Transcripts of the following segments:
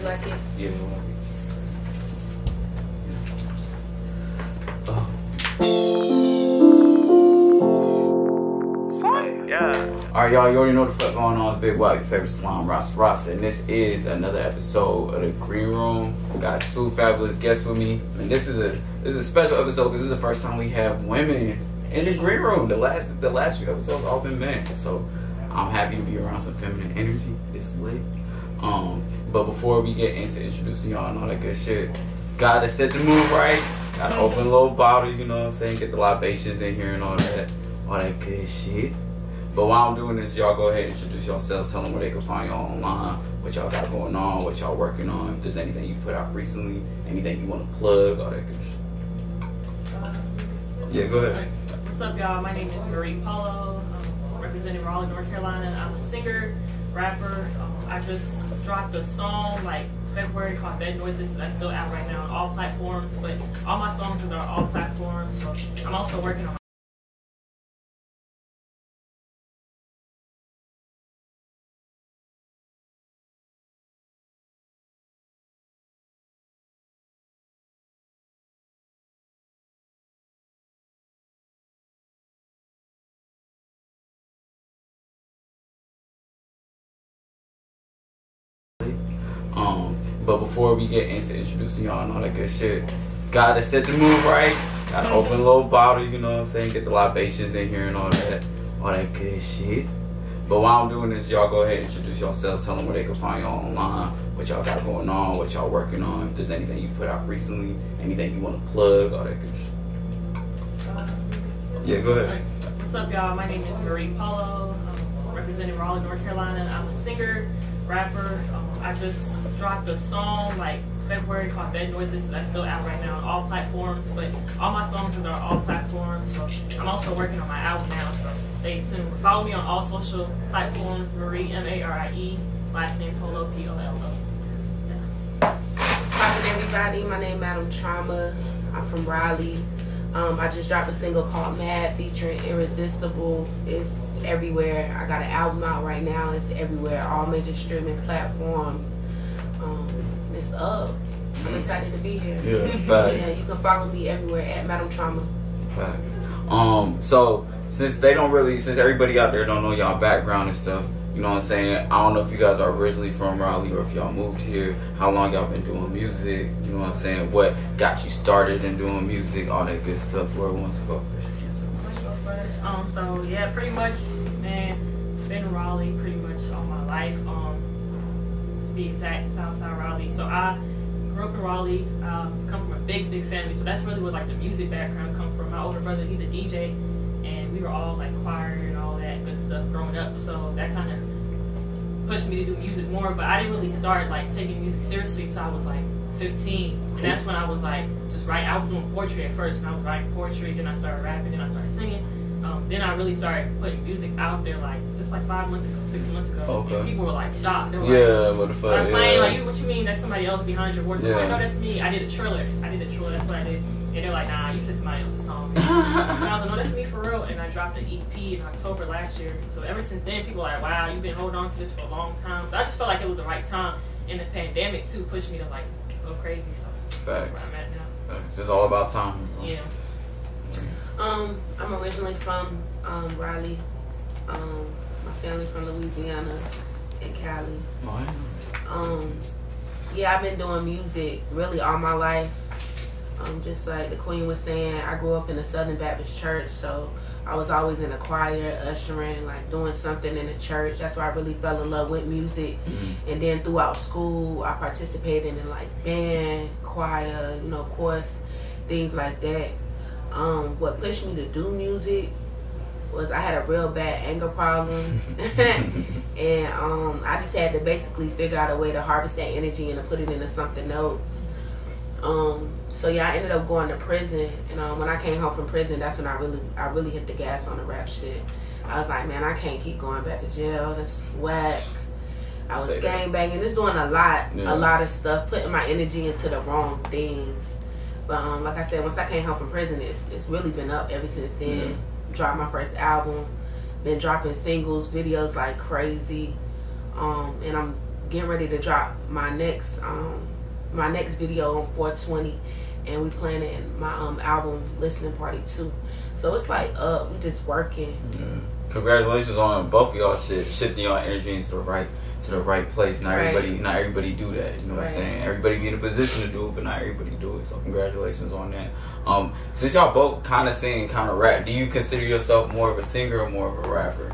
You like it? Yeah. Alright, y'all, you already know what the fuck going on. It's Big Wild, your favorite slime, Rasta, and this is another episode of the Green Room. Got two fabulous guests with me, and this is a special episode because this is the first time we have women in the Green Room. The last few episodes all been men, so I'm happy to be around some feminine energy. It's lit. But before we get into introducing y'all and all that good shit, gotta set the mood right. Gotta open a little bottle, you know what I'm saying? Get the libations in here and all that good shit. But while I'm doing this, y'all go ahead and introduce yourselves. Tell them where they can find y'all online, what y'all got going on, what y'all working on. If there's anything you put out recently, anything you want to plug, all that good shit. Yeah, go ahead. What's up, y'all? My name is Marie Poli. I'm representing Raleigh, North Carolina. I'm a singer, rapper. I just dropped a song like February called Bed Noises, so that's still out right now on all platforms. But all my songs are on all platforms. So I'm also working on But before we get into introducing y'all and all that good shit, gotta set the mood right. Gotta open a little bottle, you know what I'm saying? Get the libations in here and all that good shit. But while I'm doing this, y'all go ahead and introduce yourselves. Tell them where they can find y'all online, what y'all got going on, what y'all working on. If there's anything you put out recently, anything you want to plug, all that good shit. Yeah, go ahead. What's up, y'all? My name is Marie Poli. I'm representing Raleigh, North Carolina. I'm a singer, rapper. I just dropped a song like February called Bed Noises, so that's still out right now on all platforms. But all my songs are on all platforms. So I'm also working on my album now, so stay tuned. Follow me on all social platforms. Marie, M-A-R-I-E. Last name Polo, P-O-L-O. What's poppin', everybody? My name is Madam Trauma. I'm from Raleigh. I just dropped a single called Mad featuring Irresistible. It's everywhere. I got an album out right now. It's everywhere. All major streaming platforms. It's up. I'm excited to be here. Yeah, facts. Yeah, you can follow me everywhere at Madam Trauma. Facts. So since everybody out there don't know y'all background and stuff, you know what I'm saying? I don't know if you guys are originally from Raleigh or if y'all moved here, how long y'all been doing music, you know what I'm saying? What got you started in doing music, all that good stuff. Whoever wants to go first. So yeah, pretty much, man, been in Raleigh pretty much all my life. To be exact, Southside Raleigh. So I grew up in Raleigh. Come from a big family. So that's really where like the music background come from. My older brother, he's a DJ, and we were all like choir and all that good stuff growing up. So that kind of pushed me to do music more. But I didn't really start like taking music seriously until I was like 15, and that's when I was like just writing. I was doing poetry at first, and I was writing poetry. Then I started rapping. Then I started singing. Then I really started putting music out there like just like 5 months ago, 6 months ago. Okay. And people were like shocked. They were like, what the fuck? I'm playing like, what you mean that's somebody else behind your voice? Yeah. Oh, no, that's me. I did a trailer. That's what I did. And they're like, nah, you took somebody else's song. And I was like, no, that's me for real. And I dropped an EP in October last year. So ever since then, people are like, wow, you've been holding on to this for a long time. So I just felt like it was the right time. And the pandemic too pushed me to like go crazy. So Facts. That's where I'm at now. Facts. It's all about time. Yeah. I'm originally from Raleigh. My family from Louisiana and Cali. Yeah, I've been doing music really all my life. Just like the Queen was saying, I grew up in a Southern Baptist church, so I was always in a choir, ushering, like doing something in the church. That's why I really fell in love with music. And then throughout school, I participated in like band, choir, you know, course, things like that. What pushed me to do music was I had a real bad anger problem. And I just had to basically figure out a way to harvest that energy and to put it into something else. So yeah, I ended up going to prison, and when I came home from prison, that's when I really hit the gas on the rap shit. I was like, man, I can't keep going back to jail. That's whack. I was gangbanging, just doing a lot of stuff, putting my energy into the wrong things. But like I said, once I came home from prison, it's really been up ever since then. Dropped my first album, been dropping singles, videos like crazy, and I'm getting ready to drop my next video on 420, and we planning my album listening party too. So it's like we just working. Congratulations on both of y'all shifting your energy into the right place. Not everybody do that. You know what I'm saying? Everybody be in a position to do it, but not everybody do it. So congratulations on that. Since y'all both kind of sing, kind of rap, do you consider yourself more of a singer or more of a rapper?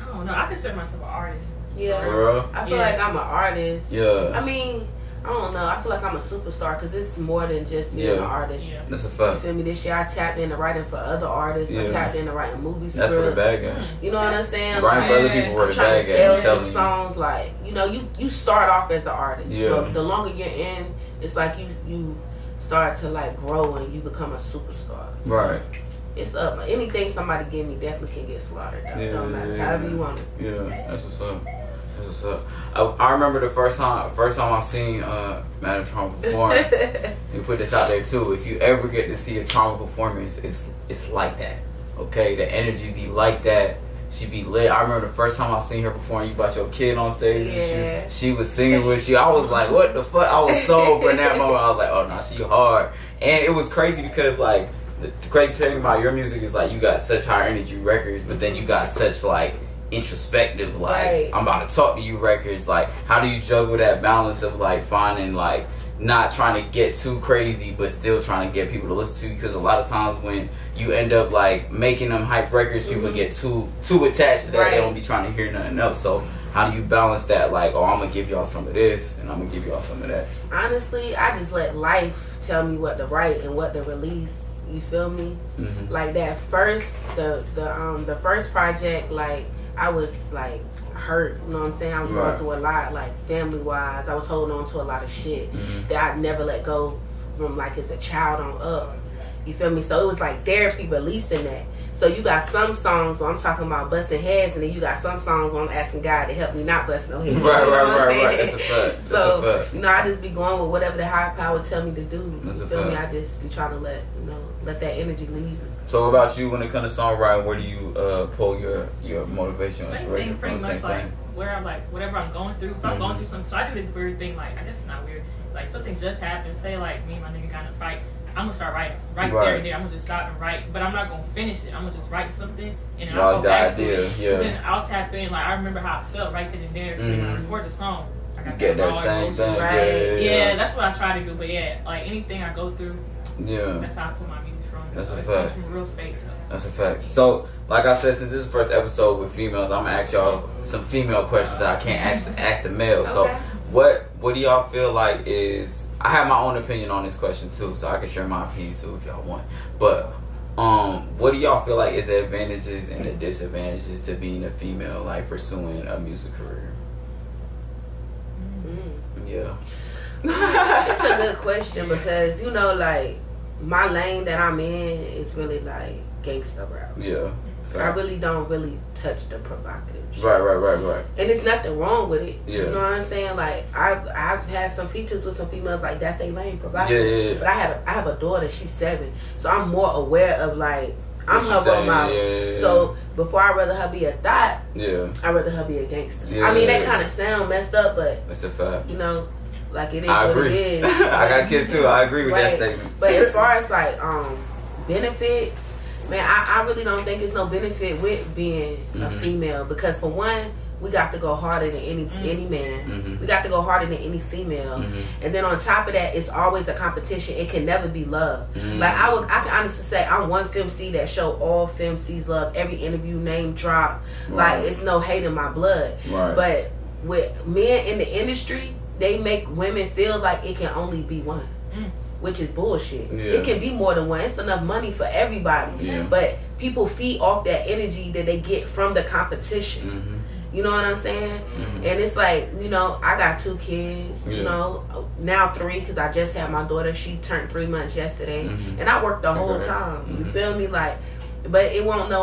I don't know. I consider myself an artist. Yeah. For real? I feel like I'm an artist. Yeah. I mean, I don't know. I feel like I'm a superstar because it's more than just being an artist. Yeah. That's a fact. You feel me? This year I tapped into writing for other artists. I tapped into writing movie scripts. That's for the bag game. You know what I'm saying? Writing for other people for the bag game. I'm trying to sell some songs. Like, you know, you start off as an artist. Yeah. But the longer you're in, it's like you start to like grow and you become a superstar. Right. It's up. Anything somebody give me definitely can get slaughtered. Though. No matter however you want it. Yeah, that's what's up. That's what's up. I remember the first time I seen Madam Trauma perform. You put this out there too. If you ever get to see a Trauma performance, it's like that. Okay, the energy be like that. She be lit. I remember the first time I seen her perform. You brought your kid on stage. Yeah. And she was singing with you. I was like, what the fuck? I was sold in that moment. I was like, oh no, she hard. And it was crazy because like the crazy thing about your music is like you got such high energy records, but then you got such like introspective, like I'm about to talk to you records. Like, how do you juggle that balance of like finding like not trying to get too crazy but still trying to get people to listen to you? Because a lot of times when you end up like making them hype records, people get too attached to that. They don't be trying to hear nothing else. So how do you balance that? Like, oh, I'm gonna give y'all some of this and I'm gonna give y'all some of that. Honestly, I just let life tell me what to write and what to release. You feel me? Like that first the first project, like I was like hurt, you know what I'm saying? I was going through a lot, like family wise. I was holding on to a lot of shit that I'd never let go from, like as a child on up. You feel me? So it was like therapy releasing that. So you got some songs where I'm talking about busting heads, and then you got some songs where I'm asking God to help me not bust no heads. Right. That's a fact. So, you know, I just be going with whatever the higher power tell me to do. You feel me? I just be trying to let that energy leave me. So about you, when it comes to songwriting, where do you pull your motivation? Same thing, pretty much like where I'm like whatever I'm going through. If I'm going through something, so I do this weird thing. Like, I guess it's not weird. Like something just happened. Say like me and my nigga kind of fight. I'm gonna start writing there and there. I'm gonna just stop and write, but I'm not gonna finish it. I'm gonna just write something and then I'll go back to it. Yeah. Then I'll tap in. Like I remember how I felt right then and there. So when I record the song, I got get that same thing. Yeah, that's what I try to do. But yeah, like anything I go through, that's how I put my music from. That's a fact. It comes from real space. So. That's a fact. So, like I said, since this is the first episode with females, I'm gonna ask y'all some female questions that I can't ask the males. So, what do y'all feel like is? I have my own opinion on this question too, so I can share my opinion too if y'all want. But what do y'all feel like is the advantages and the disadvantages to being a female, like pursuing a music career? Yeah. It's a good question because, you know, like my lane that I'm in is really like gangsta rap. Yeah. I really don't touch the provocative shit. Right. And there's nothing wrong with it. Yeah. You know what I'm saying? Like I've had some features with some females like that's their lane, provocative. Yeah. But I have a daughter, she's 7, so I'm more aware of like I'm her role model. Yeah. So before I'd rather her be a thot, I'd rather her be a gangster. Yeah. I mean that kind of sound messed up, but it's a fact. You know, like it is I what agree. it is. I got kids too. I agree with that statement. But as far as like benefits, man, I really don't think there's no benefit with being a female because for one, we got to go harder than any man. We got to go harder than any female. And then on top of that, it's always a competition. It can never be love. Like I can honestly say I'm one FemC that show all FemCs love. Every interview, name drop. Like it's no hate in my blood. But with men in the industry, they make women feel like it can only be one. Which is bullshit. It can be more than one. It's enough money for everybody. But people feed off that energy that they get from the competition. You know what I'm saying? And it's like, you know, I got 2 kids, you know, now 3 because I just had my daughter. She turned 3 months yesterday. And I worked the whole time. You feel me? Like, but it won't no,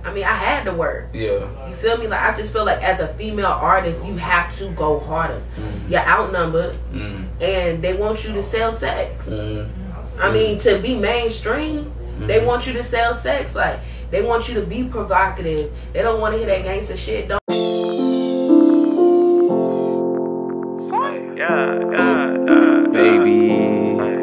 I mean, I had to work. You feel me? Like, I just feel like as a female artist, you have to go harder. You're outnumbered, and they want you to sell sex. I mean, to be mainstream, they want you to sell sex. Like, they want you to be provocative. They don't want to hear that gangster shit. Don't Baby.